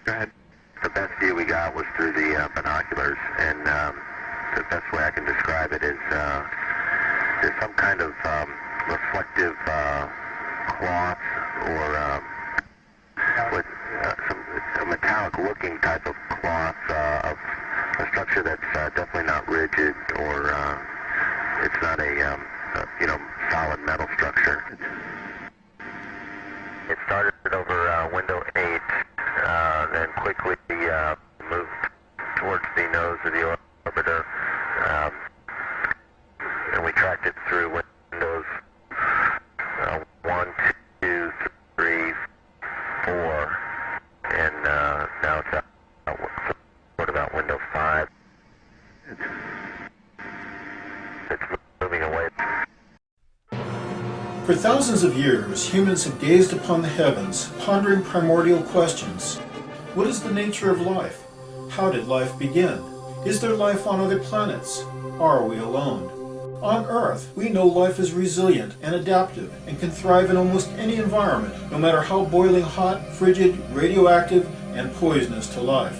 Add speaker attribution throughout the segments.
Speaker 1: Go ahead. The best view we got was through the binoculars, and the best way I can describe it is there's some kind of reflective cloth or with a metallic-looking type of cloth of a structure that's definitely not rigid, or it's not a solid metal structure. It started over window 8, then quickly moved towards the nose of the orbiter, and we tracked it through windows 1, 2, 3, 4, and now it's out about window 5. It's moving away.
Speaker 2: For thousands of years, humans have gazed upon the heavens, pondering primordial questions. What is the nature of life? How did life begin? Is there life on other planets? Are we alone? On Earth, we know life is resilient and adaptive and can thrive in almost any environment, no matter how boiling hot, frigid, radioactive, and poisonous to life.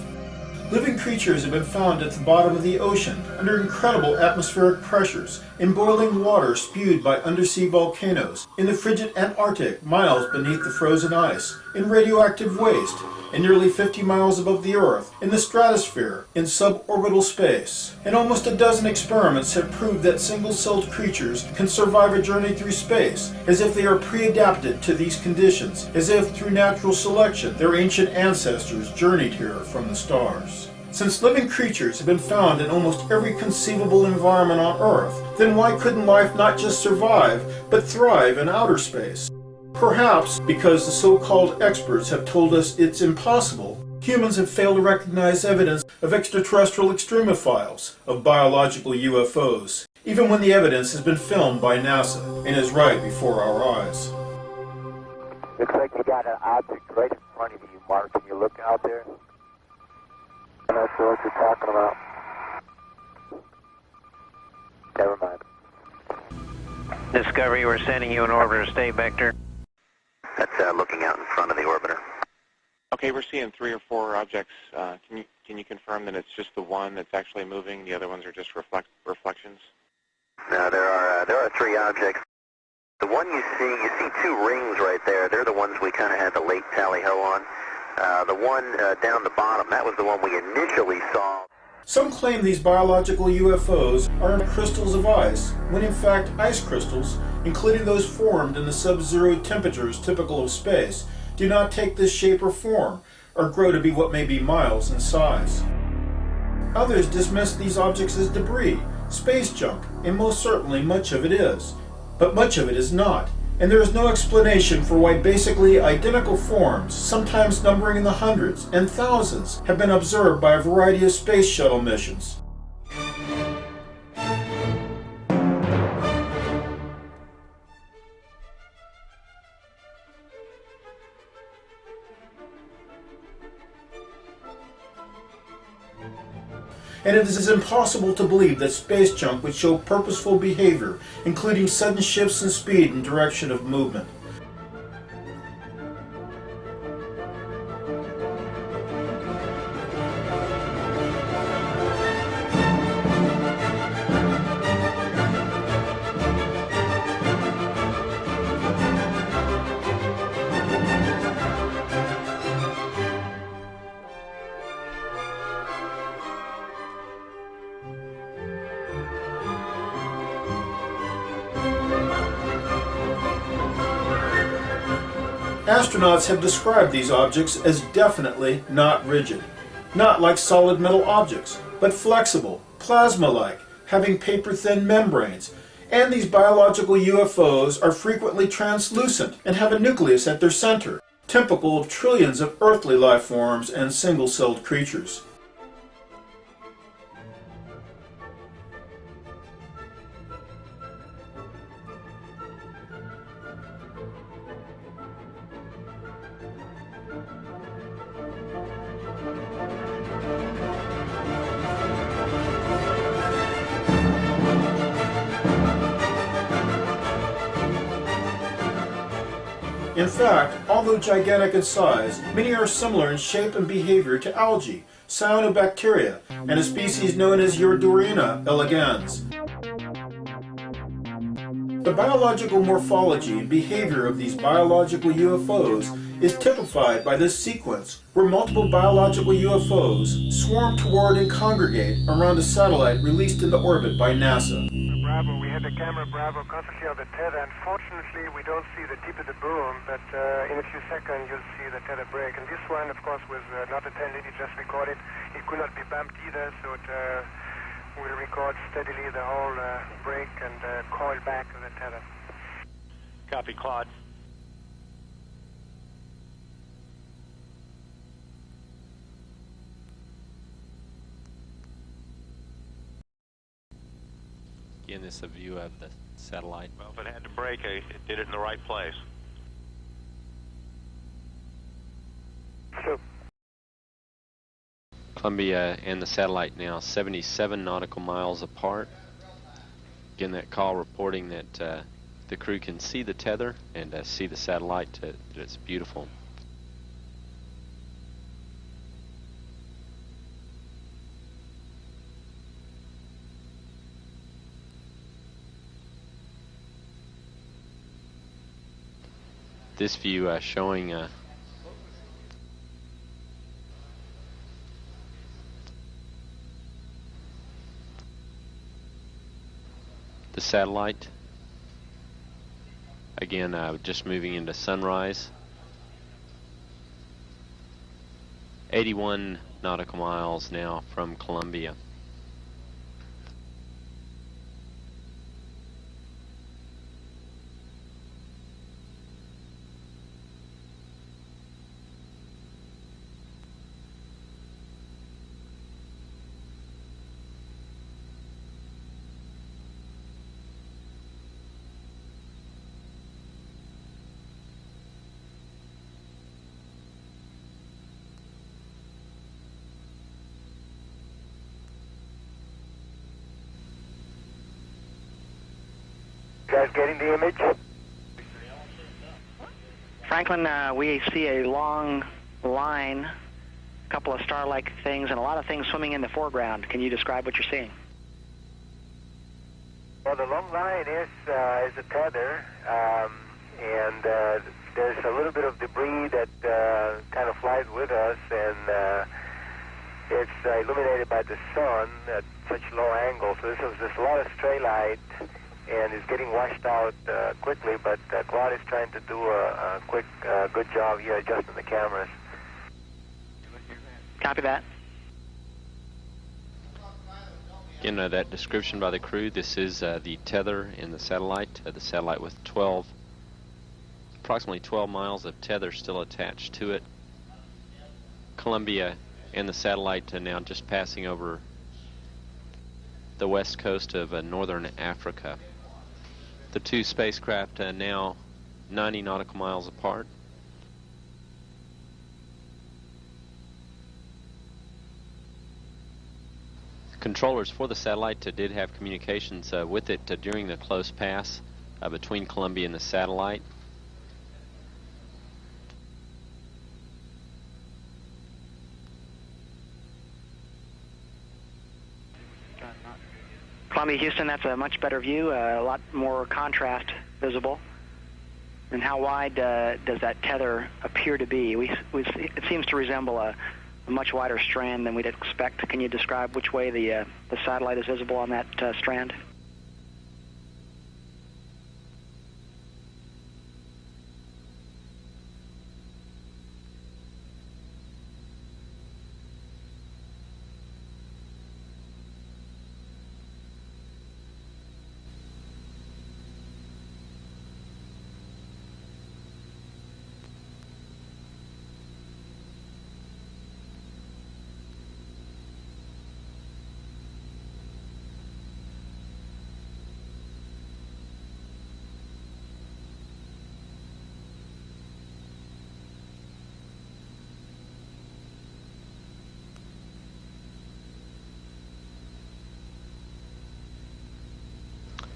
Speaker 2: Living creatures have been found at the bottom of the ocean, under incredible atmospheric pressures, in boiling water spewed by undersea volcanoes, in the frigid Antarctic, miles beneath the frozen ice, in radioactive waste, and nearly 50 miles above the Earth, in the stratosphere, in suborbital space. And almost a dozen experiments have proved that single-celled creatures can survive a journey through space, as if they are pre-adapted to these conditions, as if through natural selection their ancient ancestors journeyed here from the stars. Since living creatures have been found in almost every conceivable environment on Earth, then why couldn't life not just survive, but thrive in outer space? Perhaps because the so-called experts have told us it's impossible, humans have failed to recognize evidence of extraterrestrial extremophiles, of biological UFOs, even when the evidence has been filmed by NASA and is right before our eyes.
Speaker 3: Looks like you got an object right in front of you, Mark. Can you look out there? I'm not sure what you're talking about. Never mind.
Speaker 4: Discovery, we're sending you an orbiter state vector.
Speaker 1: That's looking out in front of the orbiter.
Speaker 5: Okay, we're seeing 3 or 4 objects. Can you confirm that it's just the one that's actually moving? The other ones are just reflections?
Speaker 1: No, there are 3 objects. The one you see 2 rings right there. They're the ones we kind of had the late tally-ho on. The one down the bottom, that was the one we initially saw.
Speaker 2: Some claim these biological UFOs are crystals of ice, when in fact ice crystals, including those formed in the sub-zero temperatures typical of space, do not take this shape or form, or grow to be what may be miles in size. Others dismiss these objects as debris, space junk, and most certainly much of it is. But much of it is not, and there is no explanation for why basically identical forms, sometimes numbering in the hundreds and thousands, have been observed by a variety of space shuttle missions. And it is impossible to believe that space junk would show purposeful behavior, including sudden shifts in speed and direction of movement. Astronauts have described these objects as definitely not rigid, not like solid metal objects, but flexible, plasma-like, having paper-thin membranes, and these biological UFOs are frequently translucent and have a nucleus at their center, typical of trillions of earthly life forms and single-celled creatures. In fact, although gigantic in size, many are similar in shape and behavior to algae, cyanobacteria, and a species known as Eudorina elegans. The biological morphology and behavior of these biological UFOs is typified by this sequence, where multiple biological UFOs swarm toward and congregate around a satellite released into orbit by NASA.
Speaker 6: Bravo, we had the camera Bravo constantly on the tether. Unfortunately, we don't see the tip of the boom, but in a few seconds you'll see the tether break. And this one, of course, was not attended, it just recorded. It could not be bumped either, so it will record steadily the whole break and coil back of the tether.
Speaker 7: Copy, Claude.
Speaker 8: Again, this is a view of the satellite.
Speaker 7: Well, if it had to break, it did it in the right place.
Speaker 6: So,
Speaker 8: Columbia and the satellite now 77 nautical miles apart. Again, that call reporting that the crew can see the tether and see the satellite, that it's beautiful. This view showing the satellite. Again, just moving into sunrise. 81 nautical miles now from Columbia.
Speaker 6: you guys getting the image?
Speaker 4: Franklin, we see a long line, a couple of star-like things, and a lot of things swimming in the foreground. Can you describe what you're seeing?
Speaker 6: Well, the long line is a tether, and there's a little bit of debris that kind of flies with us, and it's illuminated by the sun at such low angles. So there's a lot of stray light, and it's getting washed out quickly, but Claude is trying to do a quick, good job here adjusting the cameras.
Speaker 4: Copy that.
Speaker 8: Again, that description by the crew, this is the tether in the satellite with approximately 12 miles of tether still attached to it. Columbia and the satellite now just passing over the west coast of northern Africa. The two spacecraft now 90 nautical miles apart. Controllers for the satellite did have communications with it during the close pass between Columbia and the satellite.
Speaker 4: Columbia, Houston, that's a much better view, a lot more contrast visible. And how wide does that tether appear to be? It seems to resemble a much wider strand than we'd expect. Can you describe which way the satellite is visible on that strand?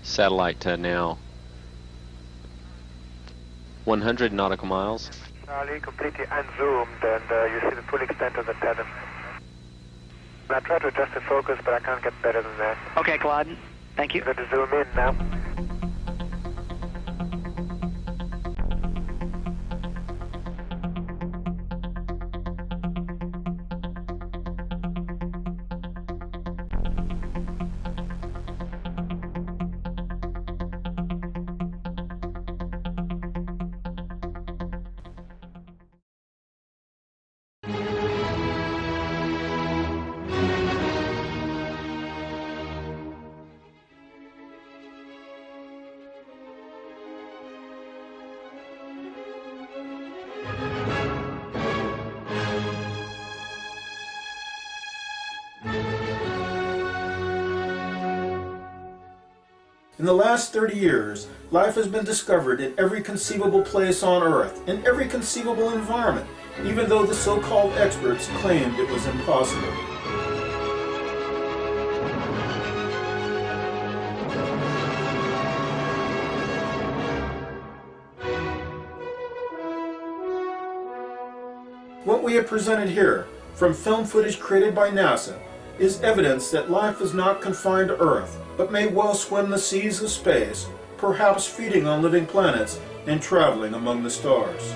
Speaker 4: Satellite now
Speaker 8: 100 nautical miles.
Speaker 6: Charlie, completely unzoomed, and you see the full extent of the tether. I try to adjust the focus, but I can't get better than that.
Speaker 4: Okay, Claude. Thank you.
Speaker 6: I'm going to zoom in now.
Speaker 2: In the last 30 years, life has been discovered in every conceivable place on Earth, in every conceivable environment, even though the so-called experts claimed it was impossible. What we have presented here, from film footage created by NASA, is evidence that life is not confined to Earth, but may well swim the seas of space, perhaps feeding on living planets and traveling among the stars.